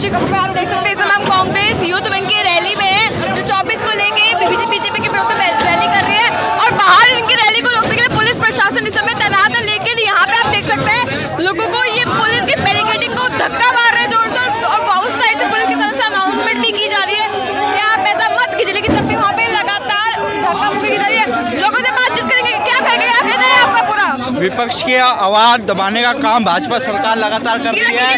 अच्छी खबर आप देख सकते हैं। इस समय हम कांग्रेस यूथ विंग की रैली में है, जो 24 को लेके बीजेपी के विरोध में रैली कर रही है और बाहर इनकी रैली को रोकने के लिए पुलिस प्रशासन इस समय तैनात है। लेकिन यहाँ पे आप देख सकते हैं लोगों को ये पुलिस की बैरिकेडिंग को धक्का मार रहे हैं जोर से, और उस साइड से पुलिस की तरफ से अनाउंसमेंट भी की जा रही है कि आप ऐसा मत कीजिए, लेकिन तब भी वहाँ पे लगातार धक्का मुक्की की जा रही है। लोगों से बातचीत करेंगे, क्या कहेंगे, क्या कहना है आपका पूरा? विपक्ष की आवाज दबाने का काम भाजपा सरकार लगातार कर रही है।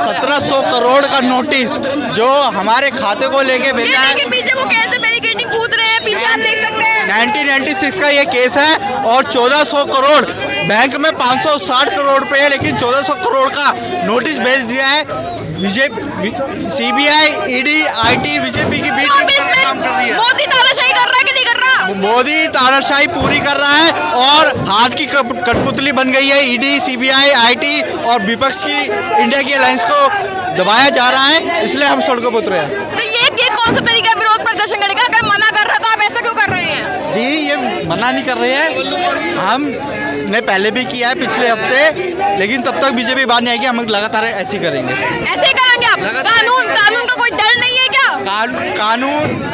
1700 करोड़ का नोटिस जो हमारे खाते को लेके भेजा है, पीछे वो कैसे बैरिकेडिंग कूद रहे हैं, पीछे आप देख सकते हैं। 1996 का ये केस है और 1400 करोड़ बैंक में 560 करोड़ रुपए है, लेकिन 1400 करोड़ का नोटिस भेज दिया है। BJP, CBI, ED, IT BJP की बीच काम कर रही है। मोदी तानाशाही कर रहा है कि नहीं कर रहा? मोदी तानाशाही पूरी कर रहा है और हाथ की कठपुतली बन गई है ईडी, सीबीआई, आईटी और विपक्ष की इंडिया की अलायंस को दबाया जा रहा है, इसलिए हम सड़कों पर उतरे हैं। तो ये कौन सा तरीका है विरोध प्रदर्शन करने का? अगर मना कर रहा तो आप ऐसा क्यों कर रहे हैं? जी, ये मना नहीं कर रहे हैं, हमने पहले भी किया है पिछले हफ्ते, लेकिन तब तक बीजेपी बात नहीं आएगी, हम लगातार ऐसे ही करेंगे। ऐसे ही करेंगे आप? कानून का कोई डर नहीं है क्या? कानून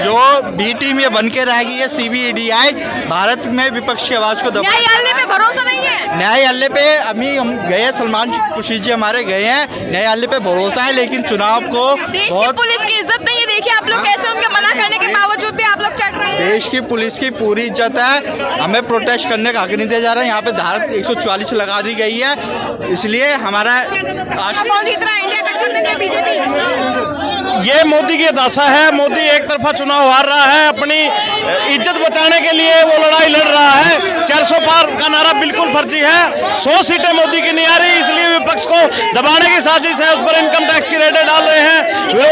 जो बी टीम ये बन के रहेगी है, सीबीआई भारत में विपक्ष की आवाज को दबा। न्यायालय पे भरोसा नहीं है? न्यायालय पे अभी हम गए हैं, सलमान खुर्शीद जी हमारे गए हैं, न्यायालय पे भरोसा है, लेकिन चुनाव को देश की पुलिस की इज्जत नहीं है। देखिए आप लोग कैसे उनके मना करने के बावजूद भी आप लोग चढ़ रहे हैं। देश की पुलिस की पूरी इज्जत है, हमें प्रोटेस्ट करने का हक नहीं दिया जा रहा है। यहाँ पे धारा 144 लगा दी गई है, इसलिए हमारा ये मोदी की दशा है। मोदी एक तरफा चुनाव हार रहा है, अपनी इज्जत बचाने के लिए वो लड़ाई लड़ रहा है। 400 पार का नारा बिल्कुल फर्जी है, 100 सीटें मोदी की नहीं आ रही, इसलिए विपक्ष को दबाने की साजिश है, उस पर इनकम टैक्स की रेडें डाल रहे हैं।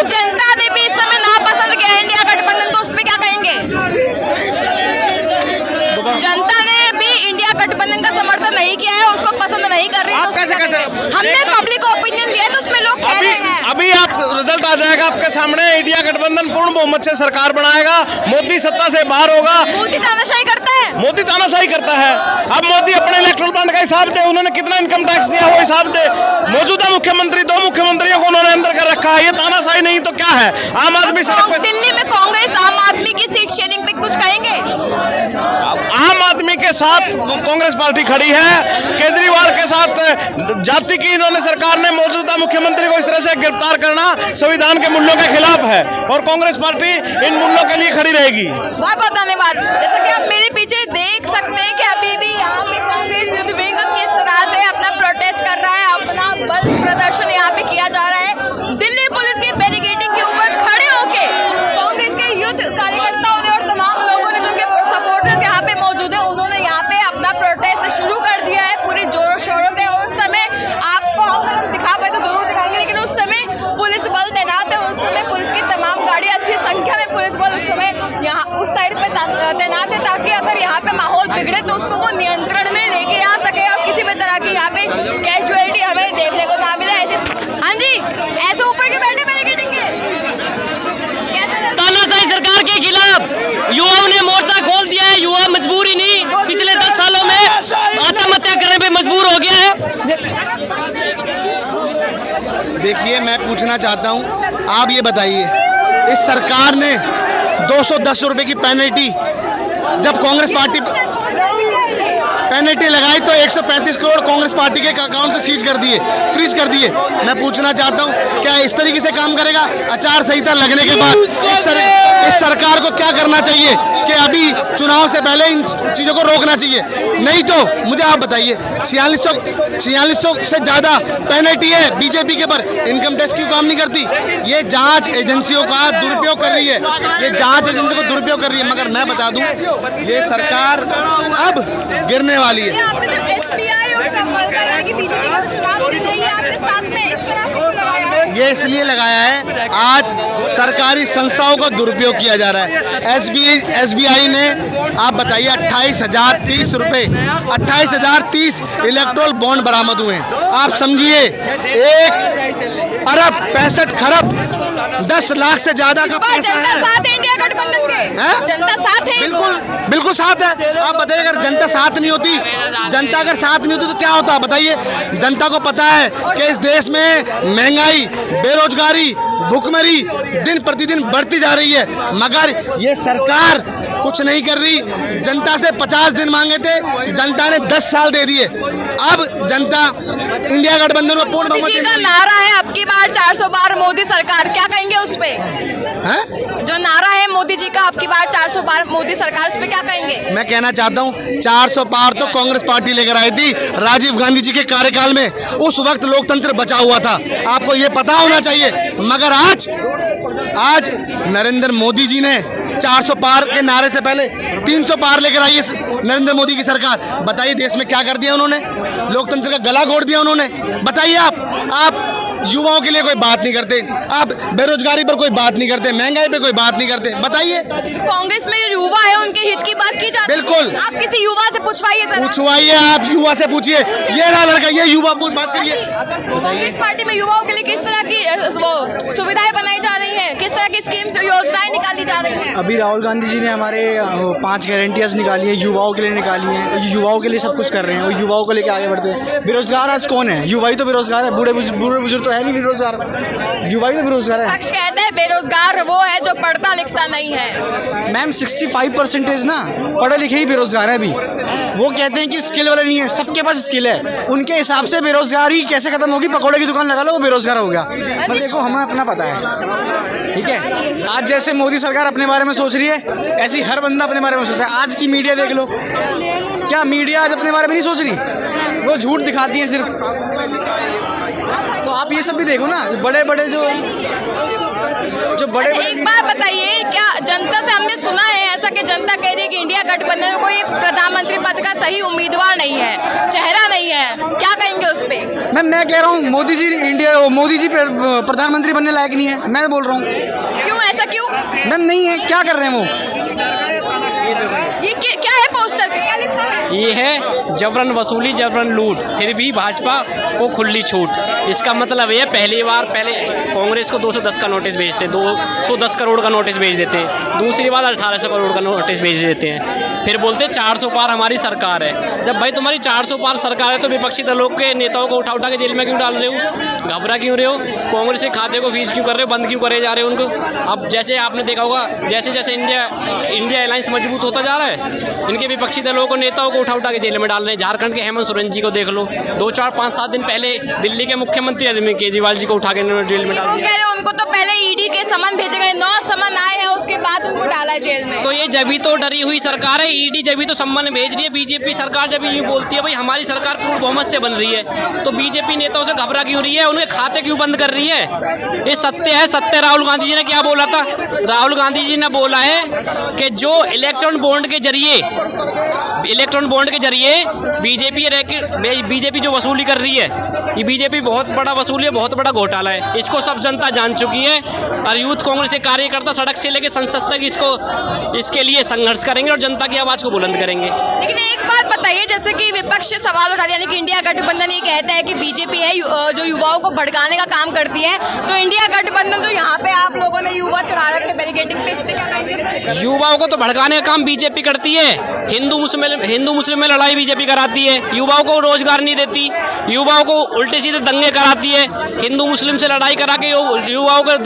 जनता ने भी इस समय नापसंद किया इंडिया गठबंधन, तो उस पर क्या कहेंगे? जनता ने भी इंडिया गठबंधन का समर्थन नहीं किया है, उसको पसंद नहीं कर रही है। आप कैसे कहते हैं? हमने पब्लिक ओपिनियन लिया तो उसमें लोग कह रहे हैं। अभी आप रिजल्ट आ जाएगा आपके सामने, इंडिया गठबंधन पूर्ण बहुमत से सरकार बनाएगा, मोदी सत्ता से बाहर होगा। मोदी तानाशाही करता है? मोदी तानाशाही करता है। अब मोदी अपने इलेक्ट्रल बॉन्ड का हिसाब दे, उन्होंने कितना इनकम टैक्स दिया वो हिसाब दे। मौजूदा मुख्यमंत्री, 2 मुख्यमंत्रियों को उन्होंने अंदर कर रखा है, ये तानाशाही नहीं तो क्या है? आम आदमी दिल्ली में कांग्रेस आम आदमी की सीट शेयरिंग पे कुछ कहेंगे? आम आदमी के साथ कांग्रेस पार्टी खड़ी है, केजरीवाल के साथ जाति की इन्होंने सरकार ने मौजूदा मुख्यमंत्री को इस तरह से गिरफ्तार करना संविधान के मूल्यों के खिलाफ है और कांग्रेस पार्टी इन मूल्यों के लिए खड़ी रहेगी। बहुत बहुत धन्यवाद। जैसा कि आप मेरे पीछे देख सकते हैं कि अभी भी यहाँ पे कांग्रेस यूथ विंग किस तरह से अपना प्रोटेस्ट कर रहा है, अपना बल प्रदर्शन यहाँ पे किया जा रहा है। दिल्ली पुलिस की बैरिकेडिंग के ऊपर खड़े होके कांग्रेस के यूथ कार्यकर्ताओं ने और तमाम लोगों ने, जिनके सपोर्टर्स यहाँ पे मौजूद है, उन्होंने यहाँ पे अपना प्रोटेस्ट शुरू कर दिया है पूरे जोरों शोरों से। और उस समय आपको हम दिखा पाए तो जरूर दिखाएंगे, लेकिन उस समय पुलिस बल तैनात है, उस समय पुलिस की तमाम गाड़ियां, अच्छी संख्या में पुलिस बल उस समय यहाँ उस साइड पे तैनात है, ताकि अगर यहाँ पे माहौल बिगड़े तो उसको वो नियंत्रण में लेके आ सके और किसी भी तरह की यहाँ पे कैजुअलिटी हमें देखने को ना मिले। ऐसे हाँ जी, ऐसे ऊपर के बैठे बैरिकेडिंग के तानाशाही सरकार के खिलाफ युवाओं ने मोर्चा खोल दिया है। युवा मजबूर ही नहीं, पिछले 10 सालों में आत्महत्या करने पे मजबूर हो गया है। देखिए, मैं पूछना चाहता हूं, आप ये बताइए, इस सरकार ने 210 रुपए की पेनल्टी जब कांग्रेस पार्टी पेनल्टी लगाई तो 135 करोड़ कांग्रेस पार्टी के अकाउंट से सीज कर दिए, फ्रीज कर दिए। मैं पूछना चाहता हूं, क्या इस तरीके से काम करेगा? आचार संहिता लगने के बाद इस सरकार को क्या करना चाहिए कि अभी चुनाव से पहले इन चीज़ों को रोकना चाहिए? नहीं तो मुझे आप बताइए, 4600 से ज़्यादा पेनल्टी है बीजेपी के पर, इनकम टैक्स क्यों काम नहीं करती? ये जांच एजेंसियों का दुरुपयोग कर रही है, ये जांच एजेंसी को दुरुपयोग कर रही है। मगर मैं बता दूं, ये सरकार अब गिरने वाली है। ये इसलिए लगाया है, आज सरकारी संस्थाओं का दुरुपयोग किया जा रहा है। SBI ने, आप बताइए, 28,030 रुपये, 28,030 इलेक्ट्रोल बॉन्ड बरामद हुए हैं। आप समझिए, 1 अरब 65 खरब 10 लाख से ज्यादा का पैसा है। साथ है इंडिया गठबंधन के, जनता साथ है, बिल्कुल साथ है। आप बताइए, अगर जनता साथ नहीं होती, जनता अगर साथ नहीं होती तो क्या होता बताइए। जनता को पता है कि इस देश में महंगाई, बेरोजगारी, भुखमरी दिन प्रतिदिन बढ़ती जा रही है, मगर ये सरकार कुछ नहीं कर रही। जनता से 50 दिन मांगे थे, जनता ने 10 साल दे दिए। अब जनता इंडिया गठबंधन में पूर्ण मोदी बहुमत जी का देगी। नारा है अब की बार 400 पार मोदी सरकार, क्या कहेंगे उस पे? हैं? जो नारा है मोदी जी का अब की बार 400 पार मोदी सरकार, उस पे क्या कहेंगे? मैं कहना चाहता हूँ 400 पार तो कांग्रेस पार्टी लेकर आई थी राजीव गांधी जी के कार्यकाल में, उस वक्त लोकतंत्र बचा हुआ था, आपको ये पता होना चाहिए। मगर आज नरेंद्र मोदी जी ने 400 पार के नारे से पहले 300 पार लेकर आई है नरेंद्र मोदी की सरकार। बताइए देश में क्या कर दिया उन्होंने, लोकतंत्र का गला घोट दिया उन्होंने। बताइए आप युवाओं के लिए कोई बात नहीं करते, आप बेरोजगारी पर कोई बात नहीं करते, महंगाई पे कोई बात नहीं करते। बताइए कांग्रेस में जो युवा है उनके हित की बात की जाती है। बिल्कुल। आप किसी युवा से पूछवाइए, आप युवा से पूछिए, ये रहा लड़का, ये युवा बात करिए। कांग्रेस पार्टी में युवाओं के लिए किस तरह की वो सुविधाएं बनाई जा रही हैं, किस तरह की स्कीम्स योजनाएं निकाली जा रही हैं? अभी राहुल गांधी जी ने हमारे 5 गारंटियाँ निकाली हैं, युवाओं के लिए निकाली हैं, और युवाओं के लिए सब कुछ कर रहे हैं और युवाओं को लेकर आगे बढ़ते हैं। बेरोजगार आज कौन है? युवा ही तो बेरोजगार है, बूढ़े बुजुर्ग तो है नहीं बेरोजगार, युवा ही तो बेरोजगार है। पक्ष कहते हैं बेरोजगार वो है जो पढ़ता लिखता नहीं है। मैम 65% ना पढ़े लिखे ही बेरोजगार है अभी। वो कहते हैं कि स्किल वाले नहीं है, सबके पास स्किल है। उनके हिसाब से बेरोजगारी कैसे खत्म होगी? पकौड़े की दुकान लगा लो, वो बेरोजगार हो गया। पर देखो हमें अपना पता है, ठीक है। आज जैसे मोदी सरकार अपने बारे में सोच रही है, ऐसी हर बंदा अपने बारे में सोच रहा है। आज की मीडिया देख लो, क्या मीडिया आज अपने बारे में नहीं सोच रही? वो झूठ दिखाती है सिर्फ। तो आप ये सब भी देखो ना, बड़े बड़े जो बड़े एक बात बताइए, क्या जनता से हमने सुना है ऐसा कि जनता कह रही है कि इंडिया गठबंधन में कोई प्रधानमंत्री पद का सही उम्मीदवार नहीं है, चेहरा नहीं है, क्या कहेंगे उस पे? मैं कह रहा हूँ मोदी जी प्रधानमंत्री बनने लायक नहीं है, मैं बोल रहा हूँ। क्यों, ऐसा क्यों? मैम नहीं है, क्या कर रहे हैं वो? ये क्या है पोस्टर पे, क्या लिखा है? ये है जबरन वसूली जबरन लूट, फिर भी भाजपा को खुली छूट। इसका मतलब ये पहले कांग्रेस को 210 का नोटिस भेजते, 210 करोड़ का नोटिस भेज देते हैं, दूसरी बार 1800 करोड़ का नोटिस भेज देते हैं, फिर बोलते हैं 400 पार हमारी सरकार है। जब भाई तुम्हारी 400 पार सरकार है तो विपक्षी दलों के नेताओं को उठा के जेल में क्यों डाल रहे हो? घबरा क्यों रहे हो? कांग्रेस के खाते को फ्रीज क्यों कर रहे हो, बंद क्यों करे जा रहे हो उनको? अब जैसे आपने देखा होगा, जैसे जैसे इंडिया अलायंस मजबूत होता जा रहा है, इनके विपक्षी दलों को नेताओं को उठा के जेल में डाल रहे हैं। झारखंड के हेमंत सोरेन जी को देख लो, 2, 4, 5, 7 दिन पहले दिल्ली के मुख्यमंत्री अरविंद केजरीवाल जी को उठा के जेल में डाल दिया। कह रहे उनको तो पहले ईडी के समन भेजे गए, 9 समन आए हैं, उसके बाद उनको डाला जेल में। तो ये जब तो डरी हुई सरकार है, ईडी जब तो सम्मान भेज रही है। बीजेपी सरकार जब ये बोलती है भाई हमारी सरकार पूर्ण बहुमत से बन रही है, तो बीजेपी नेताओं से घबरा क्यों रही है? उनके खाते क्यों बंद कर रही है? ये सत्य है, सत्य। राहुल गांधी जी ने क्या बोला था? राहुल गांधी जी ने बोला है कि जो इलेक्ट्रॉन बॉन्ड के जरिए बीजेपी जो वसूली कर रही है, ये बीजेपी बहुत बड़ा वसूली है, बहुत बड़ा घोटाला है। इसको सब जनता जान चुकी है और यूथ कांग्रेस के कार्यकर्ता सड़क से लेकर संसद तक इसके लिए संघर्ष करेंगे और जनता की आवाज़ को बुलंद करेंगे। लेकिन एक बात बताइए, जैसे कि विपक्ष सवाल उठाते हैं, यानी कि इंडिया गठबंधन ये कहता है कि बीजेपी है जो युवाओं को भड़काने का काम करती है, तो इंडिया गठबंधन तो यहाँ पे आप लोगों ने युवा चढ़ा रखे बैरिकेडिंग पे, इस पे क्या कहेंगे? युवाओं को तो भड़काने का काम बीजेपी करती है। हिंदू मुस्लिम में लड़ाई बीजेपी कराती है, युवाओं को रोजगार नहीं देती, युवाओं को उल्टे सीधे दंगे कराती है, हिंदू मुस्लिम से लड़ाई करा के युवाओं के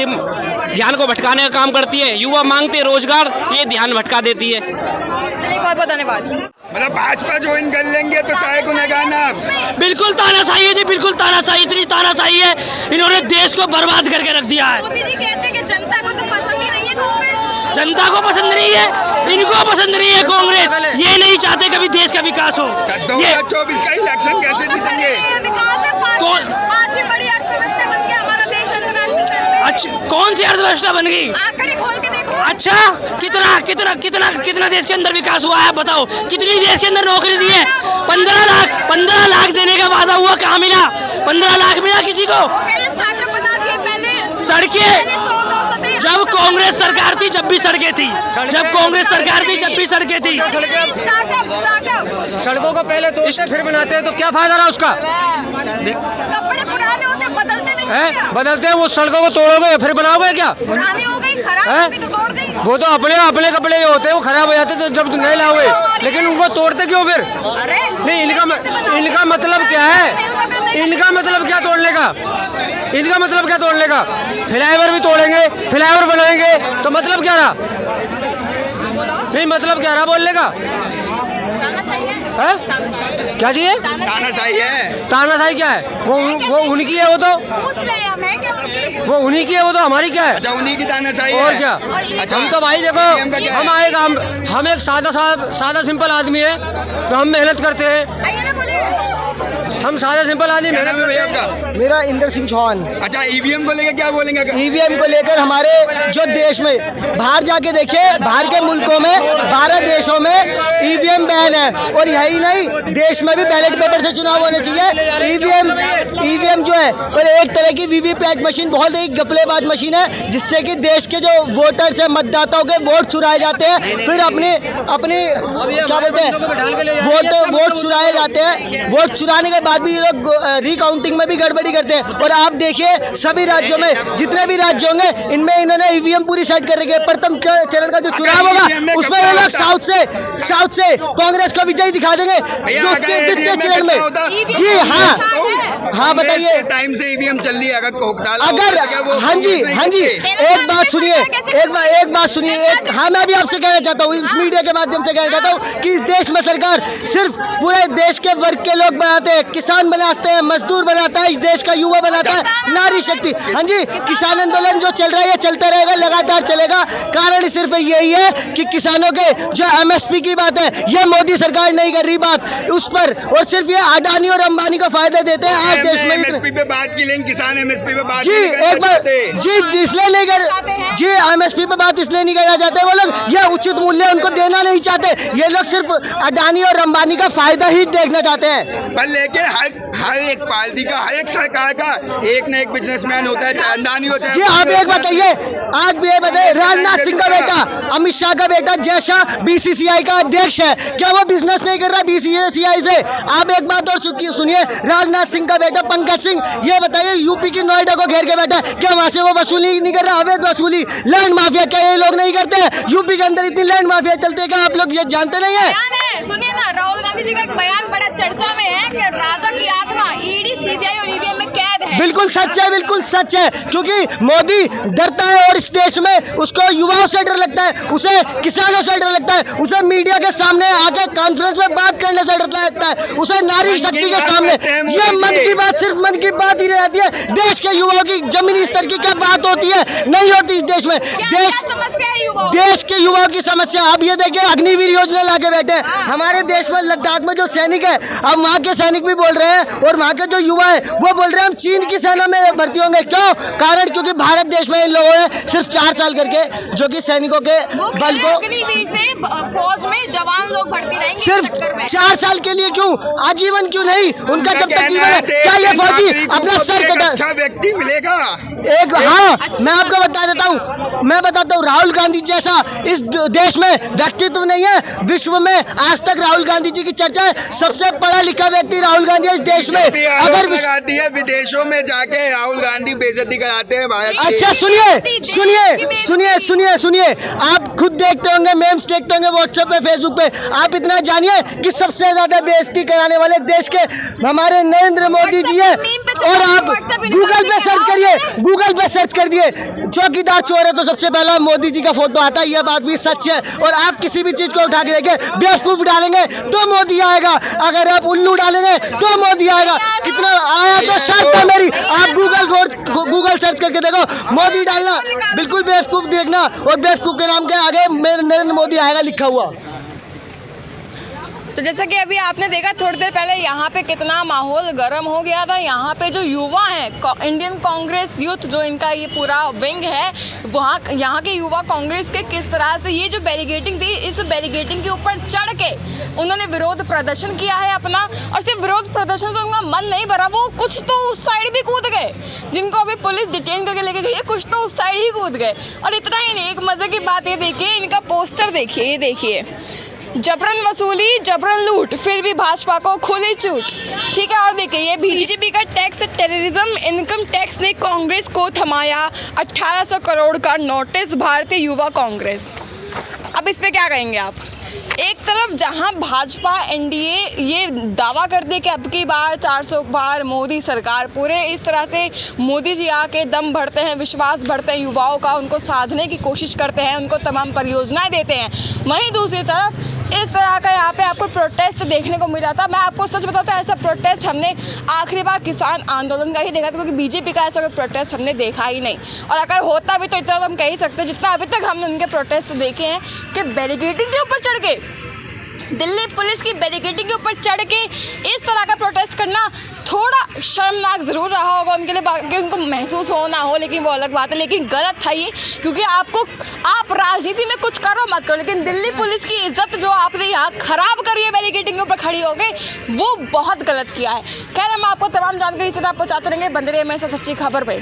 ध्यान को भटकाने का काम करती है। युवा मांगते रोजगार, ये ध्यान भटका देती है। चलिए, बहुत बहुत धन्यवाद। मतलब भाजपा ज्वाइन कर लेंगे तो सारे गुनहगार ना। बिल्कुल तानाशाही है जी, बिल्कुल तानाशाही, इतनी तानाशाही है, इन्होंने देश को बर्बाद करके रख दिया है। मोदी जी कहते हैं कि जनता को तो पसंद ही नहीं है कांग्रेस। जनता को पसंद नहीं है, इनको पसंद नहीं है कांग्रेस, ये नहीं चाहते कभी देश का विकास हो। 2024 का इलेक्शन कैसे जीतेंगे? पांचवी बड़ी अर्थव्यवस्था बन गया हमारा देश अंतर्राष्ट्रीय स्तर पे। अच्छा, कौन सी अर्थव्यवस्था बन गई? आंकड़े खोल के देखो। अच्छा, कितना देश के अंदर विकास हुआ है बताओ? कितनी देश के अंदर नौकरी दी है? 15 लाख देने का वादा हुआ, कहाँ मिला? 15 लाख मिला किसी को? स्टार्टअप बना दिए पहले। सड़कें जब कांग्रेस सरकार थी, जब भी सड़कें थी, जब कांग्रेस सरकार थी, जब भी सड़कें थी। सड़कों को पहले तोड़ते फिर बनाते हैं तो क्या फायदा रहा उसका? कपड़े पुराने होते बदलते नहीं है बदलते हैं, वो सड़कों को तोड़ोगे फिर बनाओगे क्या? पुरानी हो गई, खराब हो गई तो तोड़ दी। वो तो अपने कपड़े जो होते हैं वो खराब हो जाते हैं, तो जब नए लाओगे लेकिन उनको तोड़ते क्यों फिर? अरे नहीं, इनका मतलब क्या है? इनका मतलब क्या तोड़ने का? इनका मतलब क्या तोड़ने का? फ्लाईओवर भी तोड़ेंगे, फ्लाईओवर बनाएंगे, तो मतलब क्या रहा? नहीं, मतलब क्या रहा बोलने का? है? क्या चाहिए? तानाशाही है। तानाशाही क्या है? वो उनकी है, वो तो पूछ रहे हैं हमें कि उनकी वो उन्हीं की है, वो तो हमारी क्या है? अच्छा, उन्हीं की तानाशाही है। और क्या? अच्छा, हम तो भाई देखो, EVM का क्या है? हम आएगा, हम एक सादा सिंपल आदमी है, तो हम मेहनत करते हैं। आइए ना बोलिए। हम सादा सिंपल आदमी क्या नाम है मेहनत भैया करते आपका? हैं। मेरा इंदर सिंह चौहान। अच्छा, ईवीएम को लेके क्या बोलेंगे? ईवीएम को लेकर हमारे जो देश में, बाहर जाके देखिए, बाहर के मुल्कों में, 12 देशों में ईवीएम बैन है, और यही नहीं, देश में भी बैलेट पेपर से चुनाव होने चाहिए। ईवीएम जो है वो एक तरह की वीवीपैट मशीन, बहुत ही घपलेबाज मशीन है, जिससे कि देश के जो वोटर्स है, मतदाताओं के वोट चुराए जाते हैं, फिर अपने क्या बोलते हैं, वोट चुराए जाते हैं। वोट चुराने के बाद भी ये लोग रिकाउंटिंग में भी गड़बड़ी करते हैं। और आप देखिए, सभी राज्यों में, जितने भी राज्य होंगे, इनमें इन्होंने ईवीएम पूरी सेट कर रखी है। प्रथम चरण का जो चुनाव होगा, उसमें ये लोग साउथ से कांग्रेस को विजयी दिखा देंगे द्वितीय चरण में। जी हाँ, बताइए। टाइम से ईवीएम चल रही है, अगर हाँ जी, एक बात सुनिए, हाँ, मैं भी आपसे कहना चाहता हूँ, इस मीडिया के माध्यम से कहना चाहता हूँ कि इस देश में सरकार सिर्फ पूरे देश के वर्ग के लोग बनाते हैं, किसान बनाते हैं, मजदूर बनाता है, इस देश का युवा बनाता है, नारी शक्ति। हाँ जी, किसान आंदोलन जो चल रहा है, ये चलता रहेगा, लगातार चलेगा। कारण सिर्फ यही है कि किसानों के जो एमएसपी की बात है, ये मोदी सरकार नहीं कर रही बात उस पर, और सिर्फ ये अडानी और अंबानी को फायदा देते हैं। आज देश में एमएसपी पे बात की, लेकिन किसान एमएसपी पे बात जी नहीं करना एक बार चाहते। जी इसलिए नहीं कर जी एमएसपी पे बात इसलिए नहीं करना चाहते, वो लोग ये उचित मूल्य उनको देना नहीं चाहते। ये लोग सिर्फ अडानी और अंबानी का फायदा ही देखना चाहते हैं। पर लेके हर एक पार्टी का, हर एक सरकार का एक न एक बिजनेसमैन होता है, चाहे अंबानी हो, चाहे जी आप एक बताइए, आज भी ये बताइए, राजनाथ सिंह का बेटा, अमित शाह का बेटा जय शाह बीसीसीआई का अध्यक्ष है, क्या वो बिजनेस नहीं कर रहा बीसीसीआई से? आप एक बात और सुनिए, राजनाथ सिंह का बेटा पंकज सिंह, ये बताइए, यूपी की नोएडा को घेर के बैठा है, क्या वहां से वो वसूली नहीं कर रहा? अवैध वसूली, लैंड माफिया, क्या ये लोग नहीं करते? यूपी के अंदर इतनी लैंड माफिया चलते हैं, क्या आप लोग ये जानते नहीं है? सुनिए ना, राहुल गांधी जी का एक बयान बड़ा चर्चा में है कि राजा की आत्मा ईडी, सीबीआई और ईवीएम में कैद है। बिल्कुल सच है, क्योंकि मोदी डरता है, और इस देश में उसको युवाओं से डर लगता है, उसे किसानों से डर लगता है, उसे मीडिया के सामने आके कॉन्फ्रेंस में बात करने से डर लगता है, उसे नारी शक्ति के सामने, ये मन की बात सिर्फ मन की बात ही रहती है। देश के युवाओं की जमीनी स्तर की क्या बात होती है? नहीं होती इस देश में। देश के युवाओं की समस्या, अब ये देखिए, अग्निवीर योजना लाके बैठे हैं हमारे देश में। लद्दाख में जो सैनिक है, अब वहाँ के सैनिक भी बोल रहे हैं, और वहाँ के जो युवा है वो बोल रहे हैं हम चीन की सेना में भर्ती होंगे। क्यों? कारण क्योंकि भारत देश में इन लोगों ने सिर्फ 4 साल करके, जो कि सैनिकों के बल को, अग्निवीर से फौज में जवान लोग भर्ती रहेंगे सिर्फ 4 साल के लिए, क्यों आजीवन क्यों नहीं? उनका जब तक जीवन है, क्या ये फौजी अपना सर कटा? अच्छा व्यक्ति मिलेगा एक हाँ, मैं आपको बता देता हूँ, राहुल गांधी जैसा इस देश में व्यक्तित्व नहीं है। विश्व में आज तक राहुल गांधी जी की चर्चा है, सबसे पढ़ा लिखा व्यक्ति राहुल गांधी है इस देश में। अगर लगाती है, विदेशों में जाके राहुल गांधी बेइज्जती कराते हैं भारत की। अच्छा सुनिए, आप खुद देखते होंगे, मेम्स देखते होंगे व्हाट्सएप पे, फेसबुक पे। आप इतना जानिए कि सबसे ज्यादा बेइज्जती कराने वाले देश के हमारे नरेंद्र मोदी जी है। और आप गूगल पे सर्च कर दिए चौकीदार चोर है, तो सबसे पहला मोदी जी का फोटो आता है। यह बात भी सच है। और आप किसी भी चीज को उठा के देखें, बेवकूफ डालेंगे तो मोदी आएगा, अगर आप उल्लू डालेंगे तो मोदी आएगा। कितना आया तो शर्त है मेरी, आप गूगल सर्च करके देखो, मोदी डालना, बिल्कुल बेवकूफ देखना, और बेवकूफ के नाम के आगे नरेंद्र मोदी आएगा लिखा हुआ। तो जैसा कि अभी आपने देखा थोड़ी देर पहले, यहाँ पे कितना माहौल गर्म हो गया था। यहाँ पे जो युवा हैं, इंडियन कांग्रेस यूथ जो इनका ये पूरा विंग है, वहाँ यहाँ के युवा कांग्रेस के किस तरह से ये जो बैरिकेडिंग थी, इस बैरिकेडिंग के ऊपर चढ़ के उन्होंने विरोध प्रदर्शन किया है अपना। और सिर्फ विरोध प्रदर्शन से उनका मन नहीं भरा, वो कुछ तो उस साइड भी कूद गए, जिनको अभी पुलिस डिटेन करके लेके गई है, कुछ तो उस साइड ही कूद गए। और इतना ही नहीं, एक मज़े की बात ये देखिए, इनका पोस्टर देखिए, ये देखिए, जबरन वसूली जबरन लूट, फिर भी भाजपा को खुली छूट। ठीक है, और देखिए ये बीजेपी का टैक्स टेररिज्म इनकम टैक्स ने कांग्रेस को थमाया 1800 करोड़ का नोटिस, भारतीय युवा कांग्रेस। अब इस पे क्या कहेंगे आप? एक तरफ जहां भाजपा एनडीए ये दावा करते हैं कि अब की बार 400 बार मोदी सरकार, पूरे इस तरह से मोदी जी आके दम भरते हैं, विश्वास भरते हैं युवाओं का, उनको साधने की कोशिश करते हैं, उनको तमाम परियोजनाएं देते हैं। वहीं दूसरी तरफ इस तरह का यहाँ पे आपको प्रोटेस्ट देखने को मिला था। मैं आपको सच बताऊँ तो ऐसा प्रोटेस्ट हमने आखिरी बार किसान आंदोलन का ही देखा था, क्योंकि बीजेपी का ऐसा कोई प्रोटेस्ट हमने देखा ही नहीं। और अगर होता भी तो इतना तो हम कह ही सकते हैं, जितना अभी तक हमने उनके प्रोटेस्ट देखे हैं कि बैरिकेडिंग के ऊपर चढ़ के, दिल्ली पुलिस की बैरिकेडिंग के ऊपर चढ़ के इस तरह का प्रोटेस्ट करना थोड़ा शर्मनाक ज़रूर रहा होगा उनके लिए, बाकी उनको महसूस हो ना हो, लेकिन वो अलग बात है। लेकिन गलत था ये, क्योंकि आप राजनीति में कुछ करो मत करो, लेकिन दिल्ली पुलिस की इज्जत जो आपने यहाँ खराब करी है बैरिकेडिंग के ऊपर खड़ी हो गए, वो बहुत गलत किया है। खैर, हम आपको तमाम जानकारी से आप पहुँचाते रहेंगे। बंदे रहिए मेरे साथ सच्ची खबर पे।